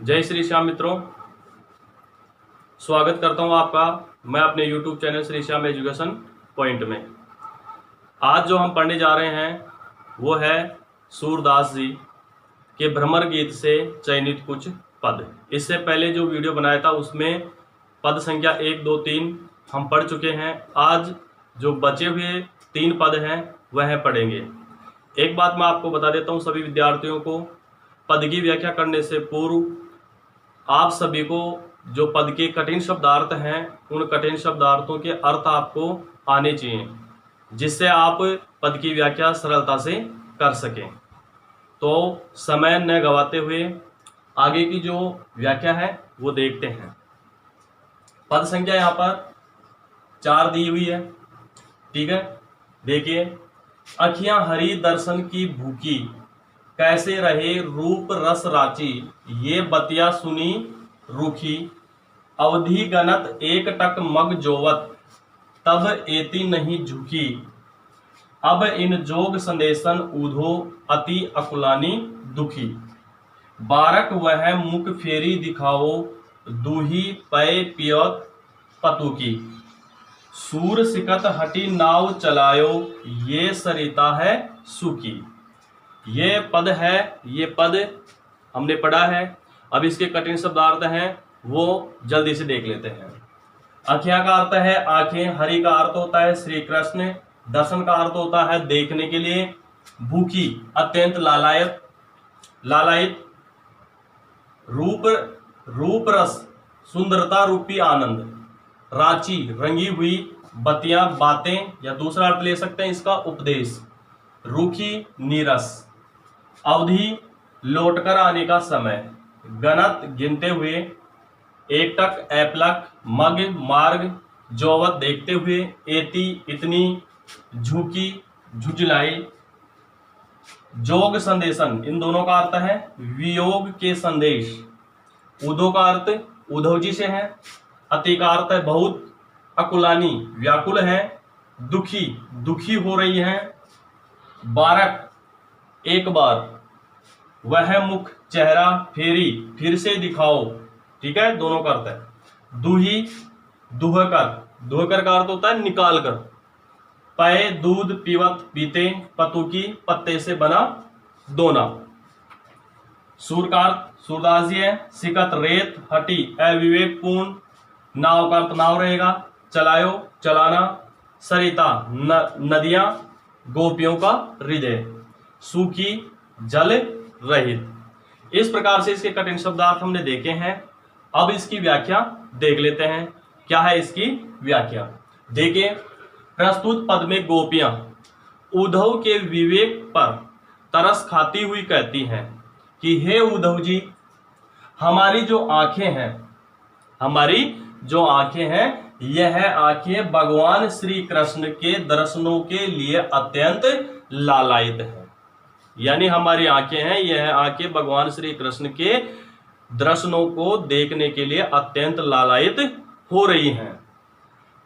जय श्री श्याम मित्रों, स्वागत करता हूं आपका मैं अपने YouTube channel Shri Shyam education point में। आज जो हम पढ़ने जा रहे हैं वो है सूरदास जी के भ्रमर गीत से चयनित कुछ पद। इससे पहले जो वीडियो बनाया था उसमें पद संख्या 1, 2, 3 हम पढ़ चुके हैं। आज जो बचे हुए 3 पद हैं वह पढ़ेंगे। एक बात मैं आपको बता देता हूं सभी विद्यार्थियों को, पद की व्याख्या करने से पूर्व आप सभी को जो पद के कठिन शब्दार्थ हैं उन कठिन शब्दार्थों के अर्थ आपको आने चाहिए, जिससे आप पद की व्याख्या सरलता से कर सकें। तो समय न गवाते हुए आगे की जो व्याख्या है वो देखते हैं। पद संख्या यहाँ पर 4 दी हुई है, ठीक है। देखिए, अखियां हरि दर्शन की भूखी, कैसे रहे रूप रस राची, ये बतिया सुनी रूखी, अवधि गणत एक टक मग जोवत, तब एति नहीं झुकी, अब इन जोग संदेशन ऊधो, अति अकुलानी दुखी, बारक वह मुख फेरी दिखाओ, दूही पय पियत पतुकी, सूर सिकत हटी नाव चलायो, ये सरिता है सुखी। ये पद है, ये पद हमने पढ़ा है। अब इसके कठिन शब्दार्थ हैं वो जल्दी से देख लेते हैं। अखियां का अर्थ है आंखें, हरि का अर्थ होता है श्री कृष्ण, दर्शन का अर्थ होता है देखने के लिए, भूखी अत्यंत लालायित, रूप रस सुंदरता रूपी आनंद, रांची रंगी हुई, बतियां बातें, या दूसरा अर्थ ले सकते हैं इसका उपदेश, रूखी नीरस, अवधि लौटकर आने का समय, गणत गिनते हुए, एकटक ऐपलक, मग मार्ग, जोवत देखते हुए, एति इतनी, झुकी झुझलाई, जोग संदेशन इन दोनों का अर्थ है वियोग के संदेश, उधो का अर्थ उद्धव जी से है, अति का अर्थ है बहुत, अकुलानी व्याकुल है, दुखी हो रही है, बारक एक बार, वह मुख चेहरा फेरी फिर से दिखाओ, ठीक है, दोनों का अर्थ है, दूही दुहकर का अर्थ होता है निकाल कर, पय दूध पीवत पीते, पतुकी पत्ते से बना दोना, सूर का अर्थ सूरदास जी है, सिकत रेत, हटी अविवेकपूर्ण, नाव का अर्थ नाव रहेगा, चलायो चलाना, सरिता नदियां, गोपियों का हृदय, सूखी जल रहित। इस प्रकार से इसके कठिन शब्दार्थ हमने देखे हैं। अब इसकी व्याख्या देख लेते हैं। क्या है इसकी व्याख्या? देखिए, प्रस्तुत पद में गोपियां उद्धव के विवेक पर तरस खाती हुई कहती हैं कि हे उद्धव जी, हमारी जो आंखें हैं यह आंखें भगवान श्री कृष्ण के दर्शनों के लिए अत्यंत लालायित है। यानी हमारी आंखें हैं, यह आंखें भगवान श्री कृष्ण के दर्शनों को देखने के लिए अत्यंत लालायित हो रही हैं।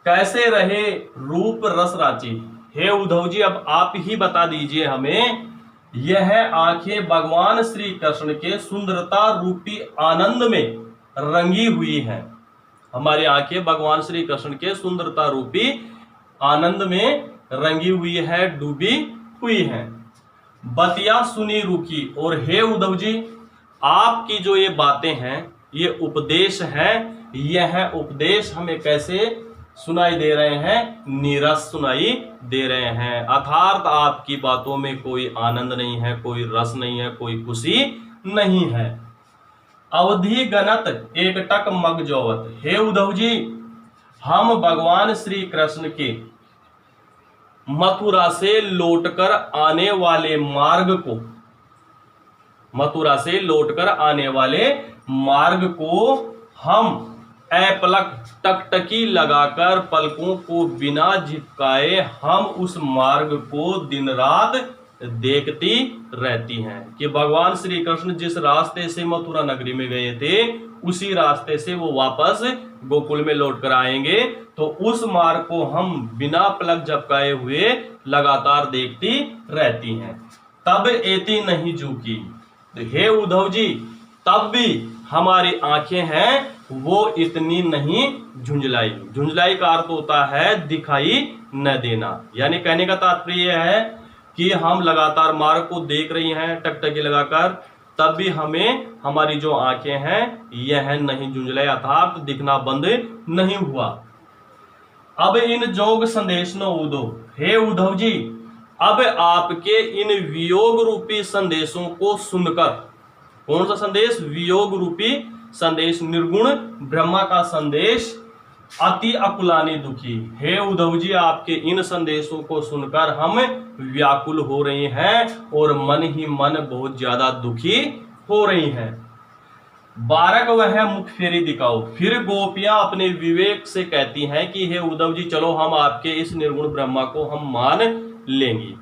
कैसे रहे रूप रस राची, हे उद्धव जी अब आप ही बता दीजिए हमें, यह आंखें भगवान श्री कृष्ण के सुंदरता रूपी आनंद में रंगी हुई हैं। हमारी आंखें भगवान श्री कृष्ण के सुंदरता रूपी आनंद में रंगी हुई है, डूबी हुई हैं। बतिया सुनी रूखी, और हे उद्धव जी आपकी जो ये बातें हैं ये उपदेश है, यह उपदेश हमें कैसे सुनाई दे रहे हैं? नीरस सुनाई दे रहे हैं, अर्थात आपकी बातों में कोई आनंद नहीं है, कोई रस नहीं है, कोई खुशी नहीं है। अवधि गणत एक टक मग जोवत, हे उद्धव जी हम भगवान श्री कृष्ण के मथुरा से लौटकर आने वाले मार्ग को हम ऐपलक टकटकी लगाकर पलकों को बिना झिपकाए हम उस मार्ग को दिन रात देखती रहती हैं। कि भगवान श्री कृष्ण जिस रास्ते से मथुरा नगरी में गए थे उसी रास्ते से वो वापस गोकुल में लौट कर आएंगे, तो उस मार्ग को हम बिना पलक झपकाए हुए लगातार देखती रहती हैं। तब एति नहीं झुकी, हे उद्धव जी तब भी हमारी आंखें हैं वो इतनी नहीं झुंझलाई। झुंझलाई का अर्थ होता है दिखाई न देना, यानी कहने का तात्पर्य यह है कि हम लगातार मार्ग को देख रही हैं टकटकी लगाकर, तब भी हमें हमारी जो आंखें हैं यह नहीं झुंझलाई, अर्थात दिखना बंद नहीं हुआ। अब इन जोग संदेश न उदो, हे उद्धव जी, अब आपके इन वियोग रूपी संदेशों को सुनकर, कौन सा संदेश? वियोग रूपी संदेश, निर्गुण ब्रह्मा का संदेश, अति अकुलानी दुखी। हे उद्धव जी, आपके इन संदेशों को सुनकर हम व्याकुल हो रहे हैं और मन ही मन बहुत ज्यादा दुखी हो रही हैं। बारक वह मुख फेरी दिखाओ। फिर गोपियां अपने विवेक से कहती हैं कि हे उद्धव जी, चलो हम आपके इस निर्गुण ब्रह्मा को हम मान लेंगी,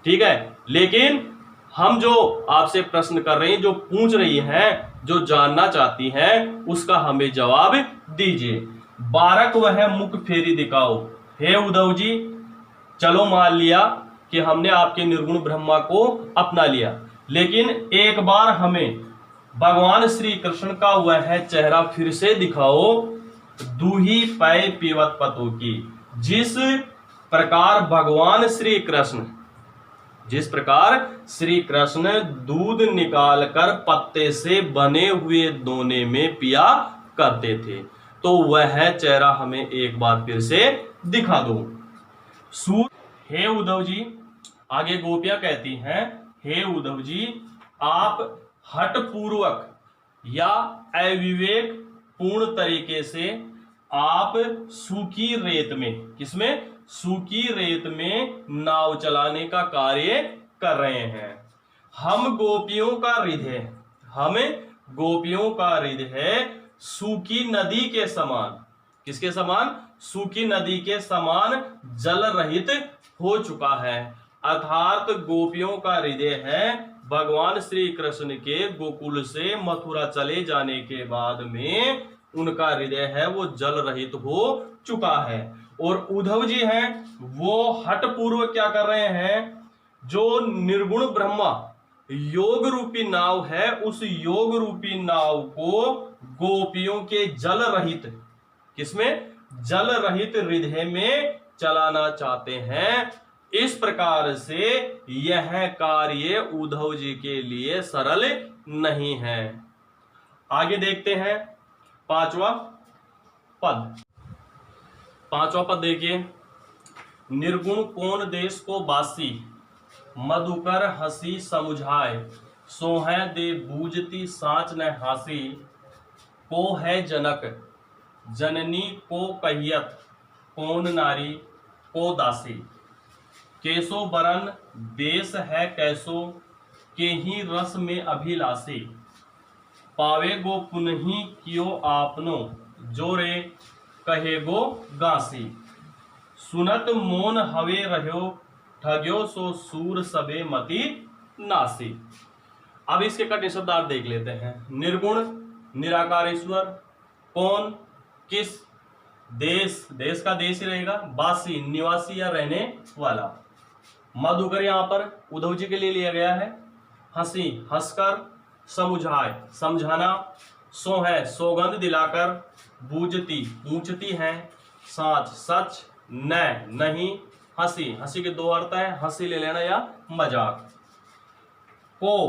ठीक है, लेकिन हम जो आपसे प्रश्न कर रही हैं, जो पूछ रही हैं, जो जानना चाहती हैं, उसका हमें जवाब दीजिए। बारक वह मुख फेरी दिखाओ। हे उद्धव जी, चलो मान लिया कि हमने आपके निर्गुण ब्रह्मा को अपना लिया, लेकिन एक बार हमें भगवान श्री कृष्ण का वह चेहरा फिर से दिखाओ। दूही पै पीवत पतु की, जिस प्रकार भगवान श्री कृष्ण, जिस प्रकार श्री कृष्ण दूध निकालकर पत्ते से बने हुए दोने में पिया करते थे, तो वह चेहरा हमें एक बार फिर से दिखा दो। हे उद्धव जी, आगे गोपियां कहती हैं, हे उद्धव जी, आप हठ पूर्वक या अविवेक पूर्ण तरीके से आप सूखी रेत में, किसमें? सूखी रेत में नाव चलाने का कार्य कर रहे हैं। हम गोपियों का हृदय, हमें गोपियों का हृदय सूखी नदी के समान, किसके समान? सूखी नदी के समान जल रहित हो चुका है, अर्थात गोपियों का हृदय है भगवान श्री कृष्ण के गोकुल से मथुरा चले जाने के बाद में उनका हृदय है वो जल रहित हो चुका है। और उद्धव जी हैं वो हठ पूर्व क्या कर रहे हैं? जो निर्गुण ब्रह्मा योग रूपी नाव है, उस योग रूपी नाव को गोपियों के जल रहित, किसमें? जल रहित हृदय में चलाना चाहते हैं। इस प्रकार से यह कार्य उद्धव जी के लिए सरल नहीं है। आगे देखते हैं पांचवा पद। पांचवा पद देखिए, निर्गुण कौन देश को बासी, मधुकर हंसी समुझाए, सोहै दे बूझती साँच न हासी, को है जनक जननी को कहियत, कौन नारी को दासी, कैसो बरन देश है कैसो, के ही रस में अभिलाषी, पावे गो पुनहि कियो आपनो, जोरे कहे गो गासी, सुनत मोन हवे रह्यो, ठग्यो सो सूर सबे मति नासी। अब इसके कठिन शब्दार्थ देख लेते हैं। निर्गुण निराकार ईश्वर, कौन, किस, देश, देश का देश ही रहेगा, बासी निवासी या रहने वाला, मधुकर यहां पर उद्धव जी के लिए लिया गया है, हंसी हंसकर, समुझाए समझाना, सो है सौगंध दिलाकर, बूझती पूछती है, साच सच, न नहीं, हंसी, हंसी के दो अर्थ है, हंसी ले लेना या मजाक, को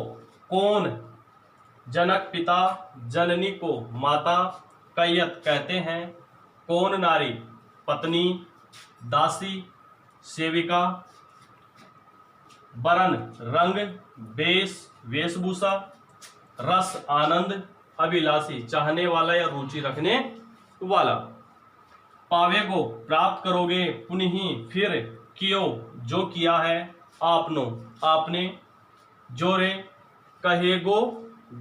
कौन, जनक पिता, जननी को माता, कैयत कहते हैं, कौन नारी पत्नी, दासी सेविका, बरन रंग, बेश वेशभूषा, रस आनंद, अभिलाषी चाहने वाला या रुचि रखने वाला, पावे को प्राप्त करोगे, पुनहि फिर, कियो जो किया है, आपनो आपने, जोरे कहेगो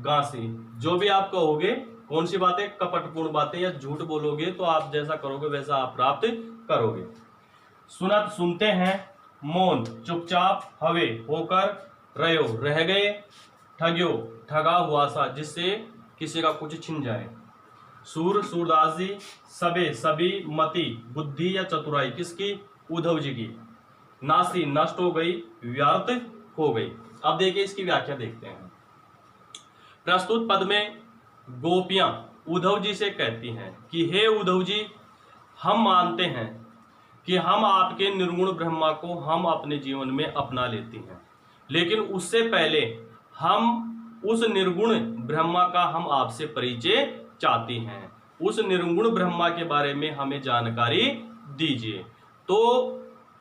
गासी जो भी आप कहोगे, कौन सी बातें? कपटपूर्ण बातें या झूठ बोलोगे तो आप जैसा करोगे वैसा आप प्राप्त करोगे। सुनत सुनते हैं, मौन चुपचाप, हवे होकर, रयो रह गए, ठग्यो ठगा हुआ सा जिससे किसी का कुछ छिन जाए, सूर सूरदास जी, सबे सभी, मति बुद्धि या चतुराई किसकी? उद्धव जी की, नासी नष्ट हो गई, व्यर्थ हो गई। अब देखिए इसकी व्याख्या देखते हैं। प्रस्तुत पद में गोपियां उद्धव जी से कहती हैं कि हे उद्धव जी, हम मानते हैं कि हम आपके निर्गुण ब्रह्मा को हम अपने जीवन में अपना लेती हैं, लेकिन उससे पहले हम उस निर्गुण ब्रह्मा का हम आपसे परिचय चाहती हैं। उस निर्गुण ब्रह्मा के बारे में हमें जानकारी दीजिए। तो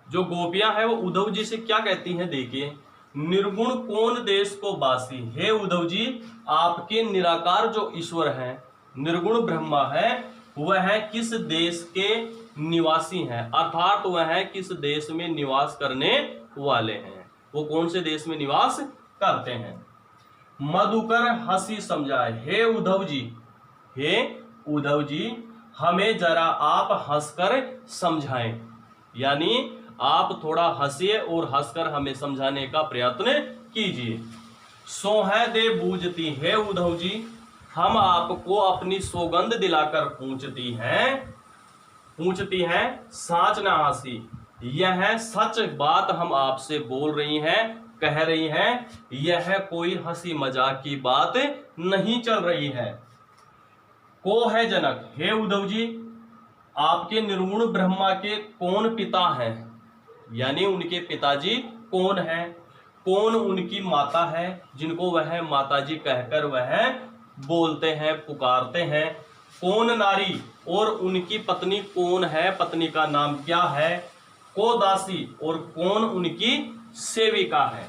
जो गोपियां हैं वो उद्धव जी से क्या कहती हैं, देखिए, निर्गुण कौन देश को बासी, हे उद्धव जी, आपके निराकार जो ईश्वर है, निर्गुण ब्रह्मा है, वह किस देश के निवासी हैं, अर्थात वह किस देश में निवास करने वाले हैं, वो कौन से देश में निवास करते हैं। मधुकर हंसी समझाए, हे उद्धव जी, हे उद्धव जी, हमें जरा आप हंसकर समझाएं, यानी आप थोड़ा हंसिए और हंसकर हमें समझाने का प्रयत्न कीजिए। सोह दे बूझती है उद्धव जी, हम आपको अपनी सौगंध दिलाकर पूछती हैं साच ना हंसी, यह सच बात हम आपसे बोल रही हैं, कह रही हैं, यह कोई हंसी मजाक की बात नहीं चल रही है। को है जनक, हे उद्धव जी, आपके निर्गुण ब्रह्मा के कौन पिता हैं, यानी उनके पिताजी कौन हैं, कौन उनकी माता है जिनको वह माताजी कहकर वह बोलते हैं, पुकारते हैं, कौन नारी और उनकी पत्नी कौन है, पत्नी का नाम क्या है, को दासी और कौन उनकी सेविका है।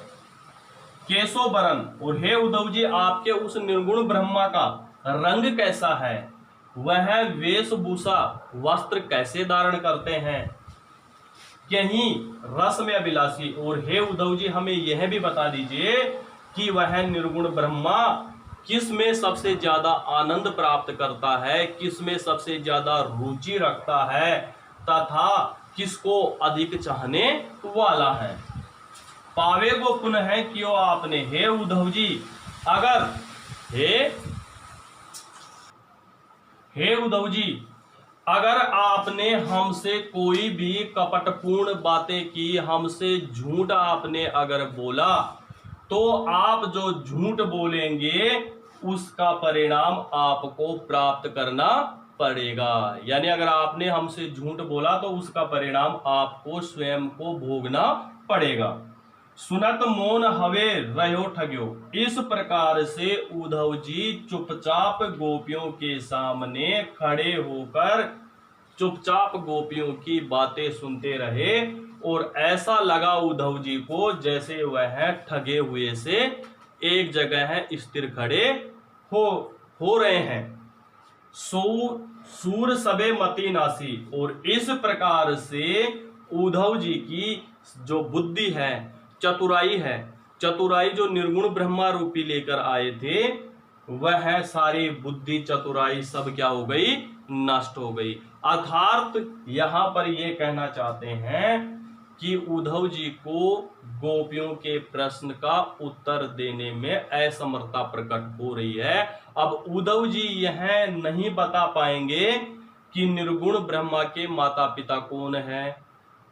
केशो बरन, और हे उद्धव जी, आपके उस निर्गुण ब्रह्मा का रंग कैसा है, वह वेशभूषा वस्त्र कैसे धारण करते हैं, कहीं रस में अभिलाषी, और हे उद्धव जी, हमें यह भी बता दीजिए कि वह निर्गुण ब्रह्मा किस में सबसे ज्यादा आनंद प्राप्त करता है, किस में सबसे ज्यादा रुचि रखता है, तथा किसको अधिक चाहने वाला है। पावे को पुनः क्यों आपने, हे उद्धव जी, अगर हे उद्धव जी, अगर आपने हमसे कोई भी कपटपूर्ण बातें की, हमसे झूठ आपने अगर बोला, तो आप जो झूठ बोलेंगे उसका परिणाम आपको प्राप्त करना पड़ेगा। यानी अगर आपने हमसे झूठ बोला तो उसका परिणाम आपको स्वयं को भोगना पड़ेगा। सुनत मौन हवे रहो ठग्यो, इस प्रकार से उद्धव जी चुपचाप गोपियों के सामने खड़े होकर चुपचाप गोपियों की बातें सुनते रहे, और ऐसा लगा उद्धव जी को जैसे वह ठगे हुए से एक जगह स्थिर खड़े हो रहे हैं। सूर सबे मति नासी, और इस प्रकार से उद्धव जी की जो बुद्धि है, चतुराई जो निर्गुण ब्रह्मा रूपी लेकर आए थे, वह सारी बुद्धि चतुराई सब क्या हो गई, नष्ट हो गई। अर्थात यहां पर यह कहना चाहते हैं कि उद्धव जी को गोपियों के प्रश्न का उत्तर देने में असमर्थता प्रकट हो रही है। अब उद्धव जी यह नहीं बता पाएंगे कि निर्गुण ब्रह्मा के माता पिता कौन है,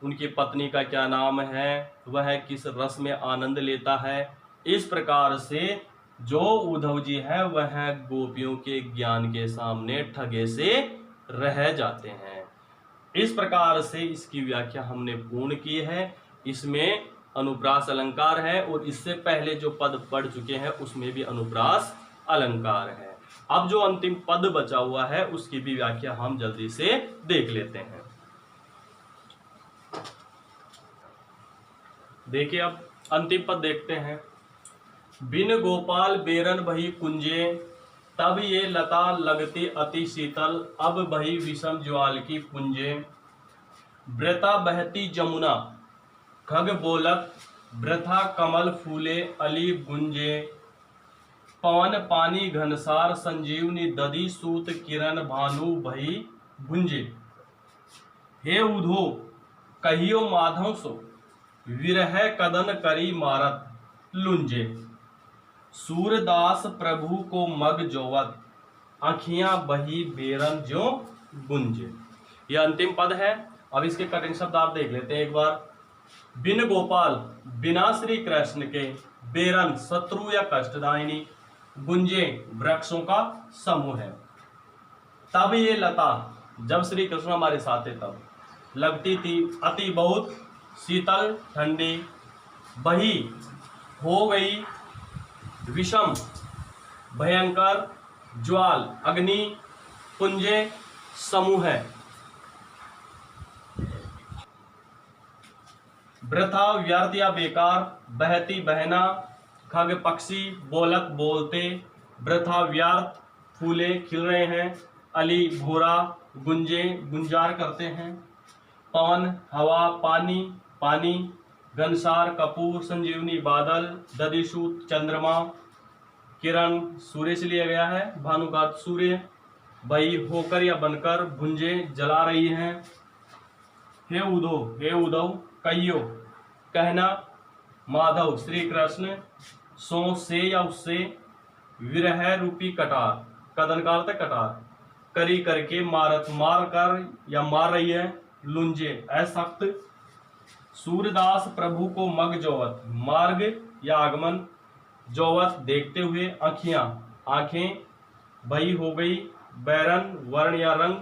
उनकी पत्नी का क्या नाम है, वह किस रस में आनंद लेता है। इस प्रकार से जो उद्धव जी है वह गोपियों के ज्ञान के सामने ठगे से रह जाते हैं। इस प्रकार से इसकी व्याख्या हमने पूर्ण की है। इसमें अनुप्रास अलंकार है और इससे पहले जो पद पढ़ चुके हैं उसमें भी अनुप्रास अलंकार है। अब जो अंतिम पद बचा हुआ है उसकी भी व्याख्या हम जल्दी से देख लेते हैं। देखिए, अब अंतिम पद देखते हैं। बिन गोपाल बेरन बही कुंजे, तब ये लता लगती अति शीतल, अब बही विषम ज्वाल की पुंजे। वृथा बहती जमुना खग बोलत, वृथा कमल फूले अली गुंजे। पवन पानी घनसार संजीवनी दधी, सूत किरण भानु भई गुंजे। हे उधो कहियो माधव सो, विरह कदन करी मारत लुंजे। सूरदास प्रभु को मग जोवत, आँखियां बही बेरन जो गुंजे। यह अंतिम पद है। अब इसके कठिन शब्द आप देख लेते हैं एक बार। बिन गोपाल, बिना श्री कृष्ण के, बेरन शत्रु या कष्टदायिनी, गुंजे वृक्षों का समूह है। तब ये लता, जब श्री कृष्ण हमारे साथ है तब लगती थी अति बहुत शीतल ठंडी, बही हो गई विषम भयंकर ज्वाल अग्नि पुंजे समूह है। वृथा व्यर्थ या बेकार, बहती बहना, खग पक्षी बोलत बोलते, वृथा व्यर्थ फूले खिल रहे हैं, अली भूरा गुंजे गुंजार करते हैं, पवन हवा पानी पानी, घनसार कपूर संजीवनी बादल, ददिशु चंद्रमा, किरण सूर्य से लिया गया है, भानुकात सूर्य, बही होकर या बनकर, भुंजे जला रही हैं, हे उद्धव कहियो कहना, माधव श्री कृष्ण, सो से या उससे, विरह रूपी कटार, कदन का अर्थ कटार, करी करके मारत मार कर या मार रही है, लुंजे असक्त, सूर्यदास प्रभु को मग जोवत, मार्ग या आगमन, जोवत देखते हुए, आँखियां आंखें, भई हो गई बैरन वर्ण या रंग,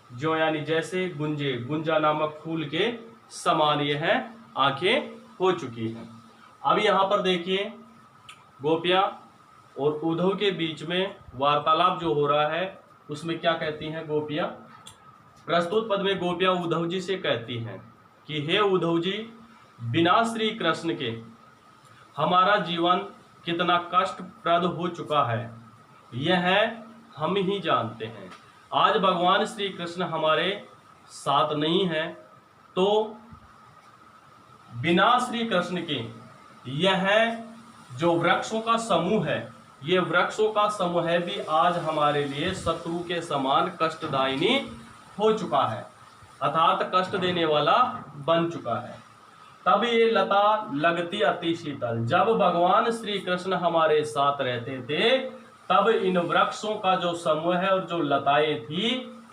जो यानी जैसे, गुंजे गुंजा नामक फूल के समान ये है आंखें हो चुकी हैं। अब यहाँ पर देखिए गोपियां और उद्धव के बीच में वार्तालाप जो हो रहा है उसमें क्या कहती हैं गोपियां। प्रस्तुत पद में गोपियां उद्धव जी से कहती हैं कि हे उद्धव जी, बिना श्री कृष्ण के हमारा जीवन कितना कष्टप्रद हो चुका है यह हम ही जानते हैं। आज भगवान श्री कृष्ण हमारे साथ नहीं है तो बिना श्री कृष्ण के यह जो वृक्षों का समूह है, ये वृक्षों का समूह है भी आज हमारे लिए शत्रु के समान कष्टदायिनी हो चुका है, अर्थात कष्ट देने वाला बन चुका है। तब ये लता लगती अति शीतल, जब भगवान श्री कृष्ण हमारे साथ रहते थे तब इन वृक्षों का जो समूह है और जो लताएं थी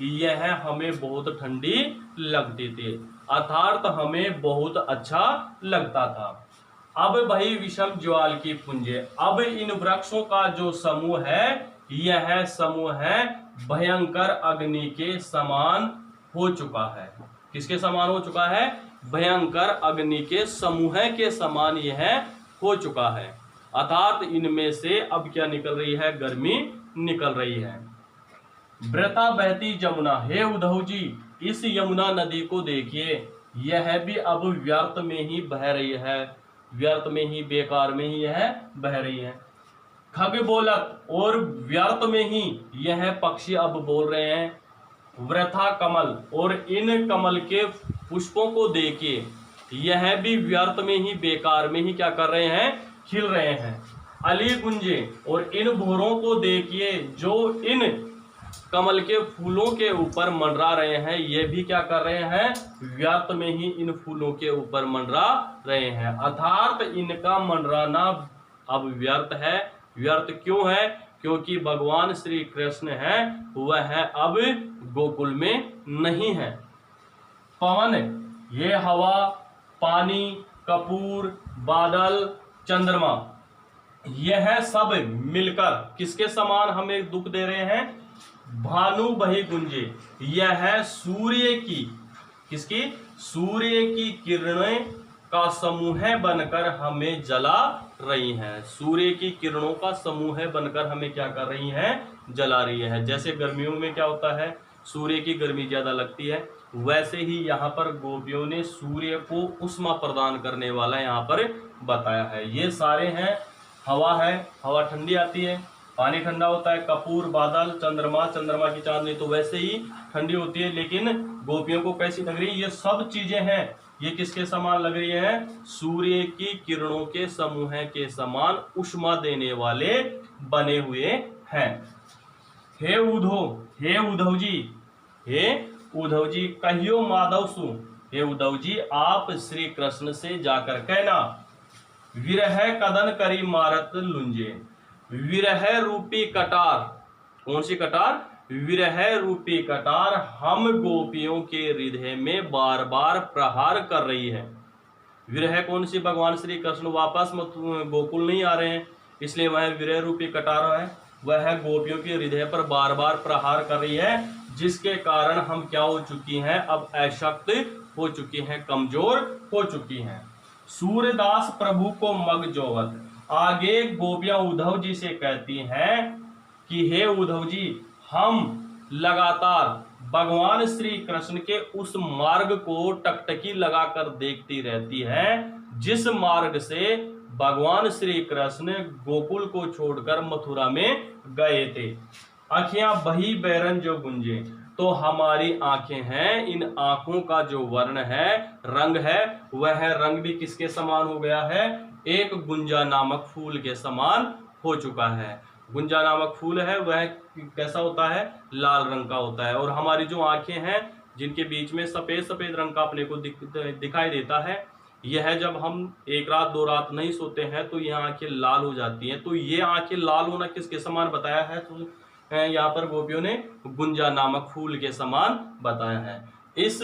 यह हमें बहुत ठंडी लगती थी, अर्थात हमें बहुत अच्छा लगता था। अब वही विषम ज्वाल की पुंजे, अब इन वृक्षों का जो समूह है यह समूह है भयंकर अग्नि के समान हो चुका है। किसके समान हो चुका है? भयंकर अग्नि के समूह के समान यह हो चुका है, अर्थात इनमें से अब क्या निकल रही है? गर्मी निकल रही है। वृथा बहती यमुना, हे उद्धव जी इस यमुना नदी को देखिए, यह भी अब व्यर्थ में ही बह रही है, व्यर्थ में ही, बेकार में ही यह बह रही है। खग बोलत, और व्यर्थ में ही यह पक्षी अब बोल रहे हैं। वृथा कमल, और इन कमल के पुष्पों को देखिए, यह भी व्यर्थ में ही, बेकार में ही क्या कर रहे हैं? खिल रहे हैं। अली गुंजे, और इन भोरों को देखिए जो इन कमल के फूलों के ऊपर मंडरा रहे हैं, ये भी क्या कर रहे हैं? व्यर्थ में ही इन फूलों के ऊपर मंडरा रहे हैं, अर्थात इनका मंडराना अब व्यर्थ है। व्यर्थ क्यों है? क्योंकि भगवान श्री कृष्ण है वह अब गोकुल में नहीं है। पवन, ये हवा, पानी, कपूर, बादल, चंद्रमा, यह सब मिलकर किसके समान हमें दुख दे रहे हैं? भानु बही गुंजे, यह सूर्य की, किसकी? सूर्य की किरणें का समूह बनकर हमें जला रही हैं। सूर्य की किरणों का समूह बनकर हमें क्या कर रही हैं? जला रही है। जैसे गर्मियों में क्या होता है? सूर्य की गर्मी ज्यादा लगती है, वैसे ही यहाँ पर गोपियों ने सूर्य को उष्मा प्रदान करने वाला यहाँ पर बताया है। ये सारे हैं, हवा है, हवा ठंडी आती है, पानी ठंडा होता है, कपूर, बादल, चंद्रमा, चंद्रमा की चांदनी तो वैसे ही ठंडी होती है, लेकिन गोपियों को कैसी लग रही है? ये सब चीजें हैं, ये किसके समान लग रही है? सूर्य की किरणों के समूह के समान उष्मा देने वाले बने हुए हैं। हे उद्धव, हे उद्धव जी, हे उद्धव जी कहियो माधव सु, हे उद्धव जी आप श्री कृष्ण से जाकर कहना, विरह कदन करी मारत लुंजे, विरह रूपी कटार, कौन सी कटार? विरह रूपी कटार हम गोपियों के हृदय में बार बार प्रहार कर रही है। विरह कौन सी? भगवान श्री कृष्ण वापस गोकुल नहीं आ रहे हैं, इसलिए वह विरह रूपी कटार है, वह गोपियों के हृदय पर बार बार प्रहार कर रही है, जिसके कारण हम क्या हो चुकी हैं, अब अशक्त हो चुकी हैं, कमजोर हो चुकी हैं। सूरदास प्रभु को मग जोवत, आगे गोपियां उद्धव जी से कहती हैं कि हे उद्धव जी, हम लगातार भगवान श्री कृष्ण के उस मार्ग को टकटकी लगाकर देखती रहती है जिस मार्ग से भगवान श्री कृष्ण गोकुल को छोड़कर मथुरा में गए थे। आंखियां बही बैरन जो गुंजे, तो हमारी आंखें हैं, इन आंखों का जो वर्ण है, रंग है, वह रंग भी किसके समान हो गया है, एक गुंजा नामक फूल के समान हो चुका है। गुंजा नामक फूल है वह कैसा होता है, लाल रंग का होता है। और हमारी जो आंखें हैं जिनके बीच में सफेद सफेद रंग का अपने को दिखाई देता है, यह जब हम एक रात दो रात नहीं सोते हैं तो यह आंखें लाल हो जाती हैं। तो ये आंखें लाल होना किसके समान बताया है, तो यहाँ पर गोपियों ने गुंजा नामक फूल के समान बताया है। इस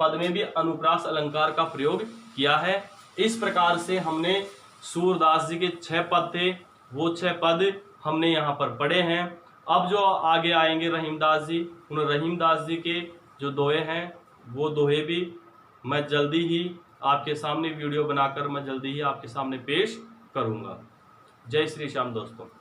पद में भी अनुप्रास अलंकार का प्रयोग किया है। इस प्रकार से हमने सूरदास जी के 6 पद थे, वो 6 पद हमने यहाँ पर पढ़े हैं। अब जो आगे आएंगे रहीमदास जी, उन रहीमदास जी के जो दोहे हैं वो दोहे भी मैं जल्दी ही आपके सामने वीडियो बनाकर मैं जल्दी ही आपके सामने पेश करूंगा। जय श्री श्याम दोस्तों।